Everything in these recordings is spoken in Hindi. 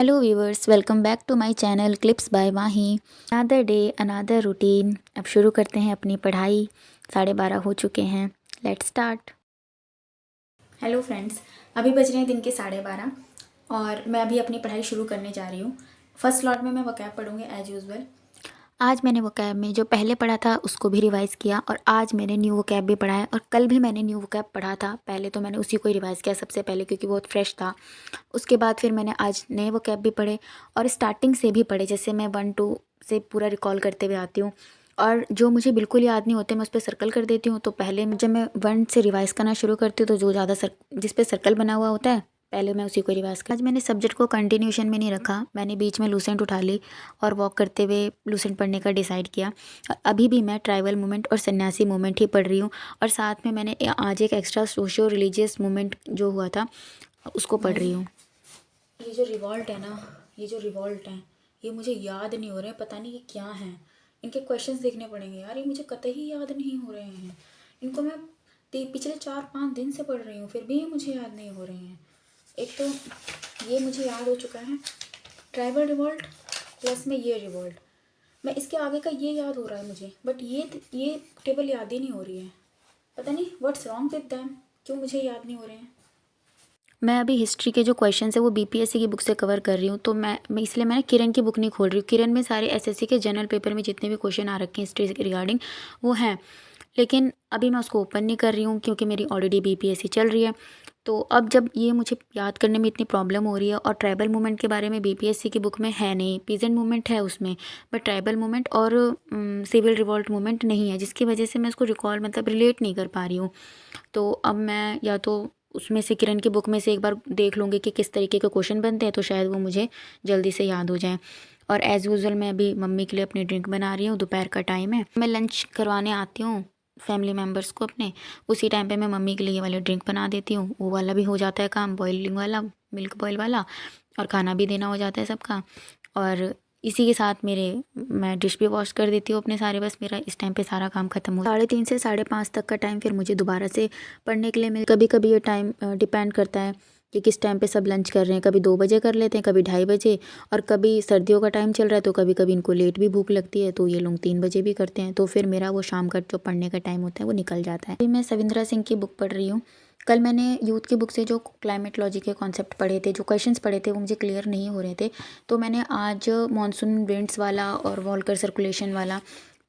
Hello viewers, welcome back to my channel clips by Mahi. Another day another routine. अब शुरू करते हैं अपनी पढ़ाई। 12:30 हो चुके हैं। Let's start. हेलो फ्रेंड्स, अभी बज रहे हैं दिन के 12:30 और मैं अभी अपनी पढ़ाई शुरू करने जा रही हूँ। फर्स्ट स्लॉट में मैं वोकैब पढ़ूँगी एज यूजुअल। आज मैंने वोकैब में जो पहले पढ़ा था उसको भी रिवाइज़ किया और आज मैंने न्यू वोकैब भी पढ़ा है और कल भी मैंने न्यू वोकैब पढ़ा था। पहले तो मैंने उसी को ही रिवाइज़ किया सबसे पहले क्योंकि बहुत फ्रेश था। उसके बाद फिर मैंने आज नए वोकैब भी पढ़े और स्टार्टिंग से भी पढ़े, जैसे मैं 1-2 से पूरा रिकॉल करते हुए आती हूँ और जो मुझे बिल्कुल याद नहीं होते मैं उस पर सर्कल कर देती हूँ। तो पहले जब मैं 1 से रिवाइज़ करना शुरू करती हूँ तो जो ज़्यादा जिस पे सर्कल बना हुआ होता है पहले मैं उसी को रिवाइज़ कर। आज मैंने सब्जेक्ट को कंटिन्यूशन में नहीं रखा, मैंने बीच में लूसेंट उठा ली और वॉक करते हुए लूसेंट पढ़ने का डिसाइड किया। और अभी भी मैं ट्राइबल मूवमेंट और सन्यासी मूवमेंट ही पढ़ रही हूँ और साथ में मैंने आज एक एक्स्ट्रा सोशो रिलीजियस मूवमेंट जो हुआ था उसको पढ़ रही हूँ। ये जो रिवॉल्ट है ना, ये जो रिवॉल्ट हैं ये मुझे याद नहीं हो रहे हैं, पता नहीं ये क्या हैं। इनके क्वेश्चंस देखने पड़ेंगे यार, ये मुझे कतई याद नहीं हो रहे हैं। इनको मैं पिछले 4-5 दिन से पढ़ रही हूँ फिर भी ये मुझे याद नहीं हो रहे हैं। एक तो ये मुझे याद हो चुका है ट्राइबल रिवॉल्ट प्लस में ये रिवॉल्ट, मैं इसके आगे का ये याद हो रहा है मुझे, बट ये टेबल याद ही नहीं हो रही है। पता नहीं व्हाट्स रॉन्ग विद दैम, क्यों मुझे याद नहीं हो रहे हैं। मैं अभी हिस्ट्री के जो क्वेश्चंस है वो बीपीएससी की बुक से कवर कर रही हूँ, तो मैं इसलिए मैंने किरण की बुक नहीं खोल रही हूँ। किरण में सारे एसएससी के जनरल पेपर में जितने भी क्वेश्चन आ रखे हैं हिस्ट्री के रिगार्डिंग वो हैं, लेकिन अभी मैं उसको ओपन नहीं कर रही हूँ क्योंकि मेरी ऑलरेडी बीपीएससी चल रही है। तो अब जब ये मुझे याद करने में इतनी प्रॉब्लम हो रही है और ट्राइबल मूवमेंट के बारे में बीपीएससी की बुक में है नहीं, पीजेंट मूवमेंट है उसमें बट ट्राइबल मूवमेंट और सिविल रिवॉल्ट मूवमेंट नहीं है, जिसकी वजह से मैं उसको रिकॉल मतलब रिलेट नहीं कर पा रही हूँ। तो अब मैं या तो उसमें से किरण की बुक में से एक बार देख लूँगी कि किस तरीके के क्वेश्चन बनते हैं, तो शायद वो मुझे जल्दी से याद हो जाए। और एज़ यूज़ुअल मैं अभी मम्मी के लिए अपनी ड्रिंक बना रही हूँ, दोपहर का टाइम है, मैं लंच करवाने आती हूँ फैमिली मेम्बर्स को अपने, उसी टाइम पे मैं मम्मी के लिए ये वाली ड्रिंक बना देती हूँ। वो वाला भी हो जाता है काम, बॉइलिंग वाला, मिल्क बॉयल वाला, और खाना भी देना हो जाता है सबका। और इसी के साथ मैं डिश भी वॉश कर देती हूँ अपने सारे, बस मेरा इस टाइम पे सारा काम खत्म हो 3:30 से 5:30 तक का टाइम फिर मुझे दोबारा से पढ़ने के लिए मिल। कभी कभी ये टाइम डिपेंड करता है कि किस टाइम पे सब लंच कर रहे हैं, कभी 2 बजे कर लेते हैं, कभी 2:30 बजे, और कभी सर्दियों का टाइम चल रहा है तो कभी कभी इनको लेट भी भूख लगती है तो ये लोग 3 बजे भी करते हैं, तो फिर मेरा वो शाम का जो पढ़ने का टाइम होता है वो निकल जाता है। अभी मैं सविंद्रा सिंह की बुक पढ़ रही हूँ। कल मैंने यूथ की बुक से जो क्लाइमेटोलॉजी के कॉन्सेप्ट पढ़े थे, जो क्वेश्चंस पढ़े थे वो मुझे क्लियर नहीं हो रहे थे, तो मैंने आज मॉनसून विंड्स वाला और वॉल्कर सर्कुलेशन वाला,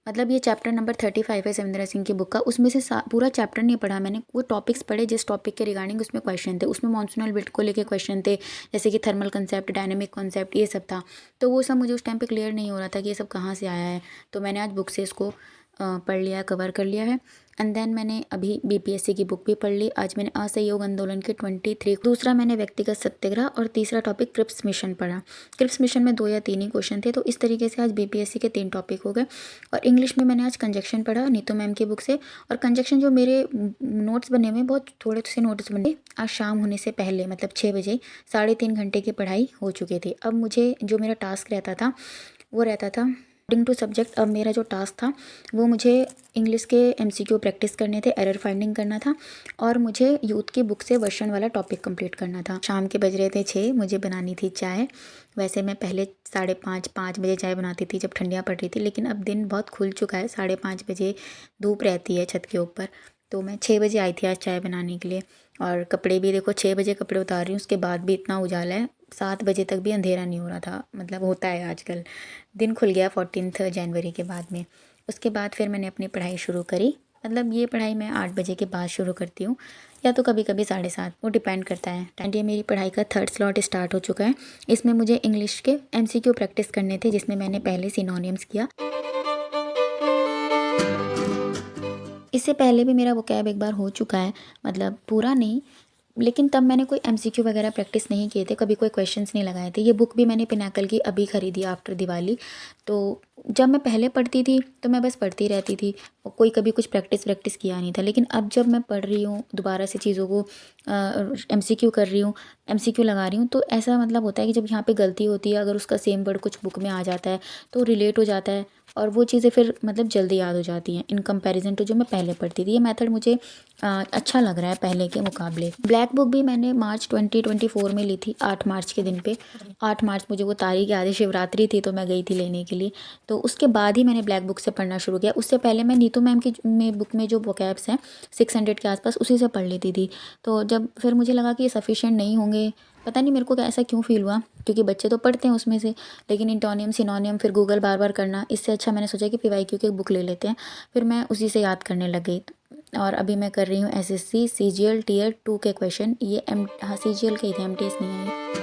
मतलब ये चैप्टर नंबर 35 है सविंद्रा सिंह की बुक का, उसमें से पूरा चैप्टर नहीं पढ़ा मैंने, वो टॉपिक्स पढ़े जिस टॉपिक के रिगार्डिंग उसमें क्वेश्चन थे। उसमें मॉनसूनल विंड को लेके क्वेश्चन थे, जैसे कि थर्मल कंसेप्ट, डायनेमिक कॉन्सेप्ट, ये सब था। तो वो सब मुझे उस टाइम पे क्लियर नहीं हो रहा था कि ये सब कहाँ से आया है, तो मैंने आज बुक से इसको पढ़ लिया, कवर कर लिया है। एंड देन मैंने अभी बीपीएससी की बुक भी पढ़ ली। आज मैंने असहयोग आंदोलन के 23, दूसरा मैंने व्यक्तिगत सत्याग्रह, और तीसरा टॉपिक क्रिप्स मिशन पढ़ा। क्रिप्स मिशन में 2 या 3 ही क्वेश्चन थे, तो इस तरीके से आज बीपीएससी के 3 टॉपिक हो गए। और इंग्लिश में मैंने आज कंजक्शन पढ़ा नीतू मैम की बुक से, और कंजक्शन जो मेरे नोट्स बने हुए बहुत थोड़े से नोट्स बने, आज शाम होने से पहले मतलब 6 बजे 3.5 घंटे की पढ़ाई हो चुके थे। अब मुझे जो मेरा टास्क रहता था वो रहता था अकॉर्डिंग टू सब्जेक्ट। अब मेरा जो टास्क था वो मुझे इंग्लिश के एमसीक्यू प्रैक्टिस करने थे, एरर फाइंडिंग करना था, और मुझे यूथ की बुक से वर्षन वाला टॉपिक कंप्लीट करना था। शाम के बज रहे थे 6, मुझे बनानी थी चाय। वैसे मैं पहले 5:30 बजे चाय बनाती थी जब ठंडियाँ पड़ रही थी, लेकिन अब दिन बहुत खुल चुका है, 5:30 बजे धूप रहती है छत के ऊपर, तो मैं 6 बजे आई थी आज चाय बनाने के लिए। और कपड़े भी देखो 6 बजे कपड़े उतार रही हूँ, उसके बाद भी इतना उजाला है, 7 बजे तक भी अंधेरा नहीं हो रहा था, मतलब होता है आजकल, दिन खुल गया 14 जनवरी के बाद में। उसके बाद फिर मैंने अपनी पढ़ाई शुरू करी, मतलब ये पढ़ाई मैं 8 बजे के बाद शुरू करती हूँ या तो कभी कभी 7:30, वो डिपेंड करता है। एंड ये मेरी पढ़ाई का 3rd स्लॉट स्टार्ट हो चुका है। इसमें मुझे इंग्लिश के एमसीक्यू प्रैक्टिस करने थे, जिसमें मैंने पहले सिनोनिम्स किया। इससे पहले भी मेरा वोकैब एक बार हो चुका है, मतलब पूरा नहीं, लेकिन तब मैंने कोई एमसीक्यू वगैरह प्रैक्टिस नहीं किए थे, कभी कोई क्वेश्चंस नहीं लगाए थे। ये बुक भी मैंने पिनाकल की अभी ख़रीदी आफ्टर दिवाली, तो जब मैं पहले पढ़ती थी तो मैं बस पढ़ती रहती थी, कोई कभी कुछ प्रैक्टिस किया नहीं था। लेकिन अब जब मैं पढ़ रही हूँ दोबारा से चीज़ों को, एमसीक्यू कर रही हूँ, एमसीक्यू लगा रही हूँ, तो ऐसा मतलब होता है कि जब यहाँ पे गलती होती है, अगर उसका सेम वर्ड कुछ बुक में आ जाता है तो रिलेट हो जाता है और वो चीज़ें फिर मतलब जल्दी याद हो जाती हैं इन कंपैरिजन टू जो मैं पहले पढ़ती थी। ये मेथड मुझे अच्छा लग रहा है पहले के मुकाबले। ब्लैक बुक भी मैंने मार्च 2024 में ली थी, 8 मार्च के दिन पे। 8 मार्च मुझे वो तारीख याद है, शिवरात्रि थी, तो मैं गई थी लेने के लिए। तो उसके बाद ही मैंने ब्लैक बुक से पढ़ना शुरू किया। उससे पहले मैं नीतू मैम की बुक में जो वोकैब्स हैं 600 के आसपास, उसी से पढ़ लेती थी। तो जब फिर मुझे लगा कि ये सफिशिएंट नहीं होंगे, पता नहीं मेरे को ऐसा क्यों फ़ील हुआ, क्योंकि बच्चे तो पढ़ते हैं उसमें से, लेकिन इंटोनियम सिनोनियम फिर गूगल बार बार करना, इससे अच्छा मैंने सोचा कि पीवाईक्यू की बुक ले लेते हैं। फिर मैं उसी से याद करने लग गई। और अभी मैं कर रही हूँ एसएससी सीजीएल टीयर 2 के क्वेश्चन। ये हाँ सीजीएल के ही थे, एमटीएस नहीं है ये।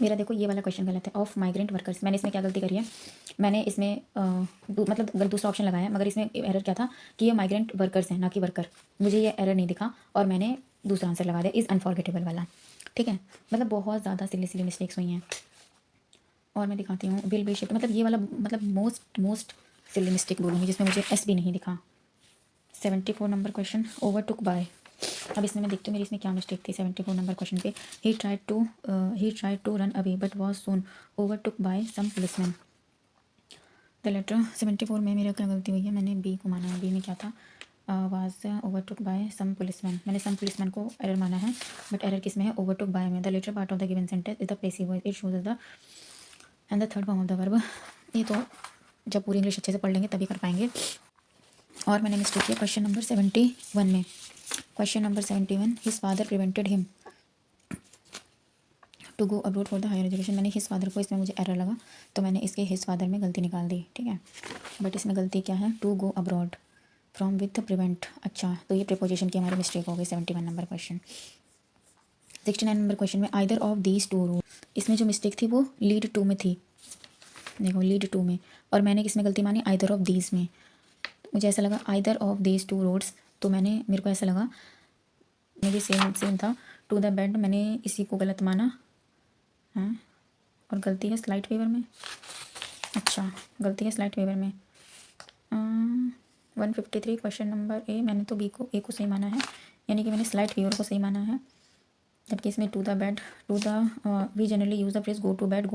मेरा देखो ये वाला क्वेश्चन गलत है, ऑफ माइग्रेंट वर्कर्स। मैंने इसमें क्या गलती करी है, मैंने इसमें मतलब दूसरा ऑप्शन लगाया है, मगर इसमें एरर क्या था कि ये माइग्रेंट वर्कर्स हैं ना कि वर्कर। मुझे ये एरर नहीं दिखा और मैंने दूसरा आंसर लगा दिया, इज़ अनफॉरगेटेबल वाला। ठीक है, मतलब बहुत ज़्यादा सिली मिस्टेक्स हुई हैं। और मैं दिखाती हूँ विल बी शिफ्ट, मतलब ये वाला मतलब मोस्ट सिली मिस्टेक बोलूँगी, जिसमें मुझे एस भी नहीं दिखा। 74 नंबर क्वेश्चन, ओवर टुक बाय। अब इसमें मैं देखती हूँ मेरी इसमें क्या मिस्टेक थी। 74 नंबर क्वेश्चन पे he tried to run away but was soon overtook by some policeman. The latter 74 में मेरा क्या गलती हुई है, मैंने बी को माना है। बी में क्या था, was overtook by some policeman. मैंने सम पुलिसमैन को एरर माना है, बट एरर किस में है, ओवरटुक बाय में। The latter part of the given sentence is the passive voice, it shows the end the third form of the verb. ये तो जब पूरी इंग्लिश अच्छे से पढ़ लेंगे तभी कर पाएंगे। और मैंने मिस्टेक किया क्वेश्चन नंबर 71 में। Question number 71, his father prevented him to go abroad for the higher education. मैंने हिज फादर को, इसमें मुझे एरर लगा तो मैंने इसके हिज फादर में गलती निकाल दी। ठीक है, बट इसमें गलती क्या है, to go abroad from with prevent. अच्छा, तो ये प्रिपोजिशन की हमारी मिस्टेक हो गई। 71 नंबर क्वेश्चन। 69 नंबर क्वेश्चन में either of these to rule, इसमें जो मिस्टेक थी वो लीड टू में थी। देखो लीड टू में, और मैंने किसमें गलती मानी, आइदर ऑफ दीज में। मुझे ऐसा लगा either of these two roads, तो मेरे को ऐसा लगा मेरी सेम था। टू द बेड, मैंने इसी को गलत माना है, और गलती है स्लाइट फेवर में। अच्छा, गलती है स्लाइट फेवर में। 153 क्वेश्चन नंबर ए, मैंने तो ए को सही माना है, यानी कि मैंने स्लाइट फेवर को सही माना है। जबकि इसमें to the bed, we generally use the phrase go to bed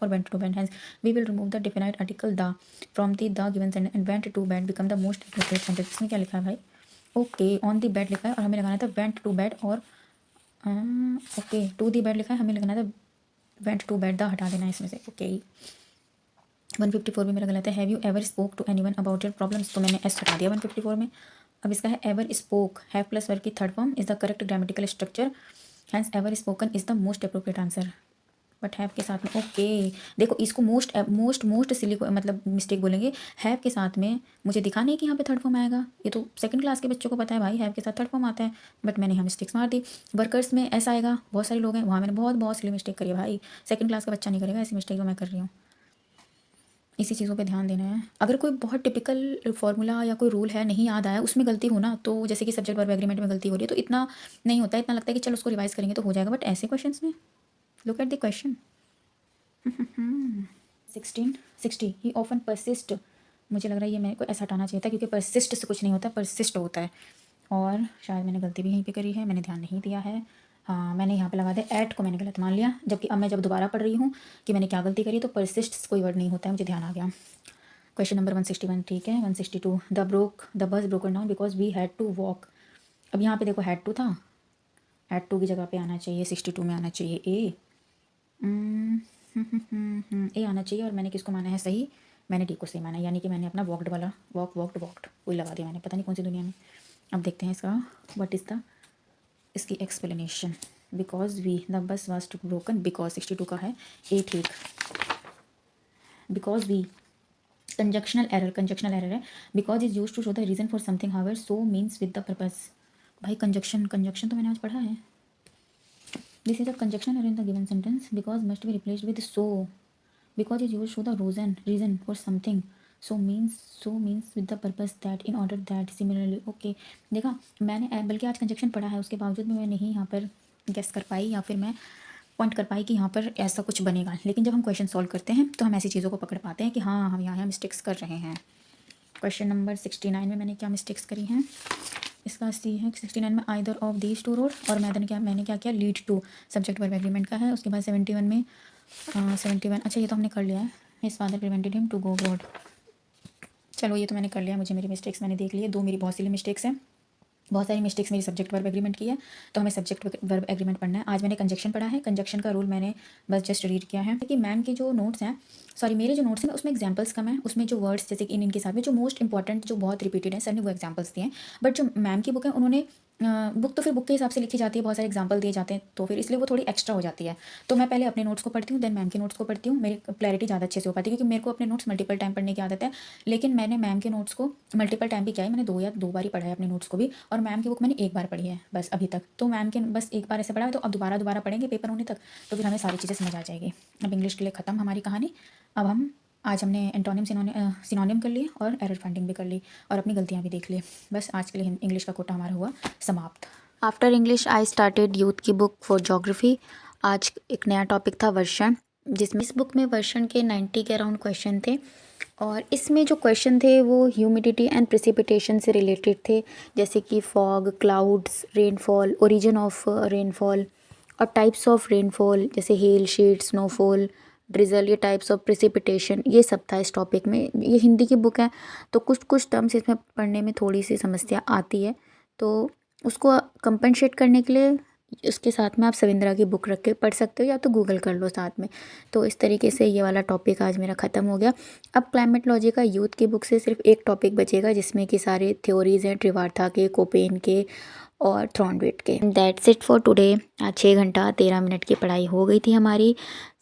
और went to bed, hence we will remove the definite article the from the given sentence and went to bed become the most appropriate sentence. इसमें क्या लिखा है भाई, ओके ऑन द बेड लिखा है और हमें लगाना था वेंट टू बेड, और ओके टू द बेड लिखा है, हमें लगाना था वेंट टू बेड, द हटा देना है इसमें से। ओके 154 में मेरा गलत है, have you ever spoke to anyone about your problems, तो मैंने एस हटा दिया 154 में। अब इसका है ever spoke, have plus verb की third form is the correct grammatical structure, hence ever spoken is the most appropriate answer, but have के साथ में। ओके देखो, इसको मोस्ट सिली मतलब मिस्टेक बोलेंगे। हैव के साथ में मुझे दिखा नहीं कि यहाँ पे थर्ड फॉर्म आएगा, ये तो सेकंड क्लास के बच्चों को पता है भाई, हैव के साथ थर्ड फॉर्म आता है, बट मैंने यहाँ मिस्टेक्स मार दी। वर्कर्स में ऐसा आएगा, बहुत सारे लोग हैं, वहाँ मैंने बहुत सिली मिस्टेक करी है भाई। सेकंड क्लास का बच्चा नहीं करेगा ऐसी मिस्टेक जो मैं कर रही हूँ। इसी चीज़ों पे ध्यान देना है। अगर कोई बहुत टिपिकल फार्मूला या कोई रूल है नहीं याद आया, उसमें गलती हो ना, तो जैसे कि सब्जेक्ट वर्ब एग्रीमेंट में गलती हो रही है, तो इतना नहीं होता है, इतना लगता है कि चलो उसको रिवाइज करेंगे तो हो जाएगा, बट ऐसे क्वेश्चंस में look at the question. 1660 he often persist, मुझे लग रहा है ये मेरे को ऐसा हटाना चाहिए था, क्योंकि परसिस्ट से कुछ नहीं होता, परसिस्ट होता है। और शायद मैंने गलती भी यहीं पे करी है, मैंने ध्यान नहीं दिया है। हाँ, मैंने यहाँ पे लगा दिया एट को मैंने गलत मान लिया, जबकि अब मैं जब दोबारा पढ़ रही हूँ कि मैंने क्या गलती करी, तो परसिस्ट कोई वर्ड नहीं होता है, मुझे ध्यान आ गया। क्वेश्चन नंबर 161, ठीक है। 162, the bus broken down because we had to walk. अब यहाँ पे देखो हैड टू था, एट टू की जगह पे आना चाहिए 62 में आना चाहिए ए। ए आना चाहिए और मैंने किसको माना है सही, मैंने डी को सही माना, यानी कि मैंने अपना वॉकड वाला वॉक्ड वही लगा दिया मैंने, पता नहीं कौन सी दुनिया में। अब देखते हैं इसका व्हाट इज़ द इसकी explanation. Because we the bus was to broken, because 62 का है ए ठीक। बिकॉज वी कंजक्शनल एरर है। Because is use to show the reason for something, however so means with the purpose. भाई कंजक्शन तो मैंने आज पढ़ा है। This is a conjunction error in the given sentence, because must be replaced with so. Because is use to the reason for something, so means with the purpose that in order that similarly. Okay देखा मैंने, बल्कि आज कंजक्शन पढ़ा है उसके बावजूद भी मैं नहीं यहाँ पर गेस कर पाई या फिर मैं पॉइंट कर पाई कि यहाँ पर ऐसा कुछ बनेगा। लेकिन जब हम क्वेश्चन सॉल्व करते हैं तो हम ऐसी चीज़ों को पकड़ पाते हैं कि हाँ हम यहाँ मिस्टेक्स कर रहे हैं। क्वेश्चन नंबर 69 में मैंने क्या मिस्टेक्स करी हैं, इसका सी है 69 में either of these two road, और मैंने क्या किया lead to subject verb agreement का है। उसके बाद 71 में 71 अच्छा ये तो हमने कर लिया है, his father prevented him to go abroad. चलो ये तो मैंने कर लिया, मुझे मेरी मिस्टेक्स मैंने देख ली है, दो मेरी बहुत सी मिस्टेक्स हैं, बहुत सारी मिस्टेक्स मेरी सब्जेक्ट वर्ब एग्रीमेंट की है, तो हमें सब्जेक्ट वर्ब एग्रीमेंट पढ़ना है। आज मैंने कंजक्शन पढ़ा है, कंजक्शन का रूल मैंने बस जस्ट रीड किया है कि मैम के जो नोट्स हैं, सॉरी मेरे जो नोट्स हैं उसमें एग्जांपल्स कम है, उसमें जो वर्ड्स जैसे कि इनके साथ में जो मोस्ट इंपॉर्टेंट जो बहुत रिपीटेड है सर ने वो एग्जांपल्स दिए हैं। बट जो मैम की बुक है उन्होंने बुक तो फिर बुक के हिसाब से लिखी जाती है, बहुत सारे एग्जांपल दिए जाते हैं, तो फिर इसलिए वो थोड़ी एक्स्ट्रा हो जाती है। तो मैं पहले अपने नोट्स को पढ़ती हूँ, देन मैम के नोट्स को पढ़ती हूँ, मेरी क्लैरिटी ज़्यादा अच्छे से हो पाती है, क्योंकि मेरे को अपने नोट्स मल्टीपल टाइम पढ़ने की आदत है। लेकिन मैंने मैम के नोट्स को मल्टीपल टाइम भी किया है, मैंने दो बार ही पढ़ा है अपने नोट्स को भी, और मैम की बुक मैंने एक बार पढ़ी है बस अभी तक। तो मैम के बस एक बार ऐसे पढ़ा है, तो अब दोबारा पढ़ेंगे पेपर होने तक, तो फिर हमें सारी चीज़ें समझ आ जाएगी। अब इंग्लिश के लिए ख़त्म हमारी कहानी। अब आज हमने एंटोनिम सिनोनिम कर लिए और एरर फाइंडिंग भी कर ली और अपनी गलतियाँ भी देख ली। बस आज के लिए इंग्लिश का कोटा हमारा हुआ समाप्त। After English I started youth की बुक फॉर जोग्राफी। आज एक नया टॉपिक था वर्षण, जिसमें इस बुक में वर्षण के 90 के अराउंड क्वेश्चन थे, और इसमें जो क्वेश्चन थे वो ह्यूमिडिटी एंड प्रेसिपिटेशन से रिलेटेड थे, जैसे कि fog, clouds, rainfall, origin of rainfall और टाइप्स ऑफ रेनफॉल, जैसे हेल, शीट, स्नोफॉल, ड्रिजल, ये टाइप्स ऑफ प्रेसिपिटेशन, ये सब था इस टॉपिक में। ये हिंदी की बुक है तो कुछ टर्म्स इसमें पढ़ने में थोड़ी सी समस्या आती है, तो उसको कंपनसेट करने के लिए उसके साथ में आप सविंद्रा की बुक रख के पढ़ सकते हो, या तो गूगल कर लो साथ में। तो इस तरीके से ये वाला टॉपिक आज मेरा ख़त्म हो गया। अब क्लाइमेटोलॉजी का यूथ की बुक से सिर्फ एक टॉपिक बचेगा, जिसमें कि सारे थ्योरीज़ हैं ट्रिवार्था के, कोपेन के और थॉर्नवेट के। That's it for today. आज 6 घंटा 13 मिनट की पढ़ाई हो गई थी हमारी,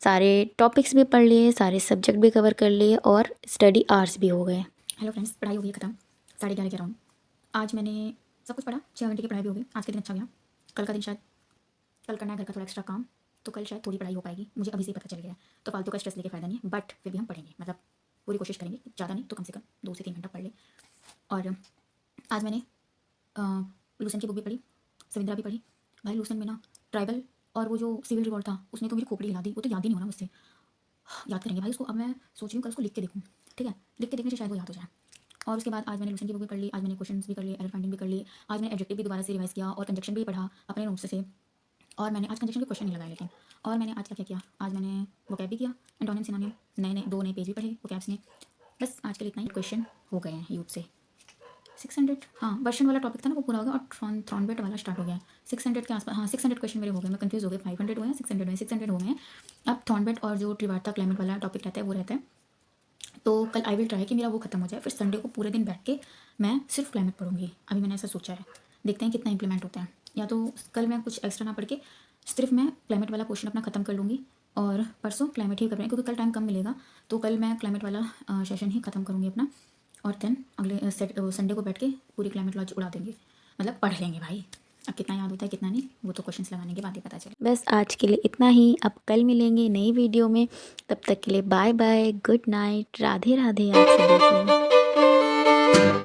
सारे टॉपिक्स भी पढ़ लिए, सारे सब्जेक्ट भी कवर कर लिए और स्टडी आवर्स भी हो गए। हेलो फ्रेंड्स, पढ़ाई हो गई ख़त्म 11:30 के अराउंड। आज मैंने सब कुछ पढ़ा, 6 घंटे की पढ़ाई भी हो गई। आज के दिन अच्छा गया। कल का दिन शायद कल करना है घर का थोड़ा एक्स्ट्रा काम, तो कल शायद थोड़ी पढ़ाई हो पाएगी, मुझे अभी से ही पता चल गया है। तो फालतू का स्ट्रेस लेके फ़ायदा नहीं है, बट फिर भी हम पढ़ेंगे, मतलब पूरी कोशिश करेंगे, ज़्यादा नहीं तो कम से कम 2 से 3 घंटा पढ़ ले। और आज मैंने लूसेंट की बुक भी पढ़ी, सविंद्रा भी पढ़ी। भाई लूसेंट में ना ट्राइबल और वो जो सिविल रिवॉल्ट था उसने तो मेरी खोपड़ी हिला दी, वो तो याद ही नहीं हो रहा मुझसे। याद करेंगे भाई उसको, अब मैं सोच रही हूँ कल उसको लिख के देखूँ, ठीक है, लिख के देखने से शायद वो याद हो जाए। और उसके बाद आज मैंने लूसेंट की बुक भी पढ़ ली, आज मैंने क्वेश्चंस भी कर लिए, एरर फाइंडिंग भी कर ली, आज मैंने एडजेक्टिव भी दोबारा से रिवाइज किया और कंजक्शन भी पढ़ा अपने नोट्स से। और मैंने आज कंजक्शन के क्वेश्चन नहीं लगाए लेकिन, और मैंने आज क्या किया, आज मैंने वोकैब भी किया, एंटोनिम सिनोनिम नए 2 नए पेज भी पढ़े वोकैब्स में। बस आज के लिए इतना ही क्वेश्चन हो गए हैं यूथ से। 600 हाँ वर्षन वाला टॉपिक था ना वो पूरा हो गया, और थ्रॉनबेट वाला स्टार्ट हो गया। 600 के आसपास, हाँ 600 क्वेश्चन मेरे हो गए, मैं कंफ्यूज हो गई, 500 हुए हैं 600 हो गए हैं। अब थ्रॉनबेट और जो ट्रिवार्था क्लाइमेट वाला टॉपिक रहता है वो रहता है, तो कल आई विल ट्राई कि मेरा वो खत्म हो जाए, फिर संडे को पूरे दिन बैठ के मैं सिर्फ क्लाइमेट पढ़ूंगी। अभी मैंने ऐसा सोचा है, देखते हैं कितना इंप्लीमेंट होता है। या तो कल मैं कुछ एक्स्ट्रा ना पढ़ के सिर्फ मैं क्लाइमेट वाला पोर्शन अपना ख़त्म कर लूँगी, और परसों क्लाइमेट ही कर रहे हैं, क्योंकि कल टाइम कम मिलेगा, तो कल मैं क्लाइमेट वाला सेशन ही ख़त्म करूँगी अपना, और देन अगले संडे को बैठ के पूरी क्लाइमेटोलॉजी उड़ा देंगे, मतलब पढ़ लेंगे भाई। अब कितना याद होता है कितना नहीं, वो तो क्वेश्चंस लगाने के बाद ही पता चले। बस आज के लिए इतना ही, अब कल मिलेंगे नई वीडियो में, तब तक के लिए bye bye, good night, Radhe Radhe आप सभी को।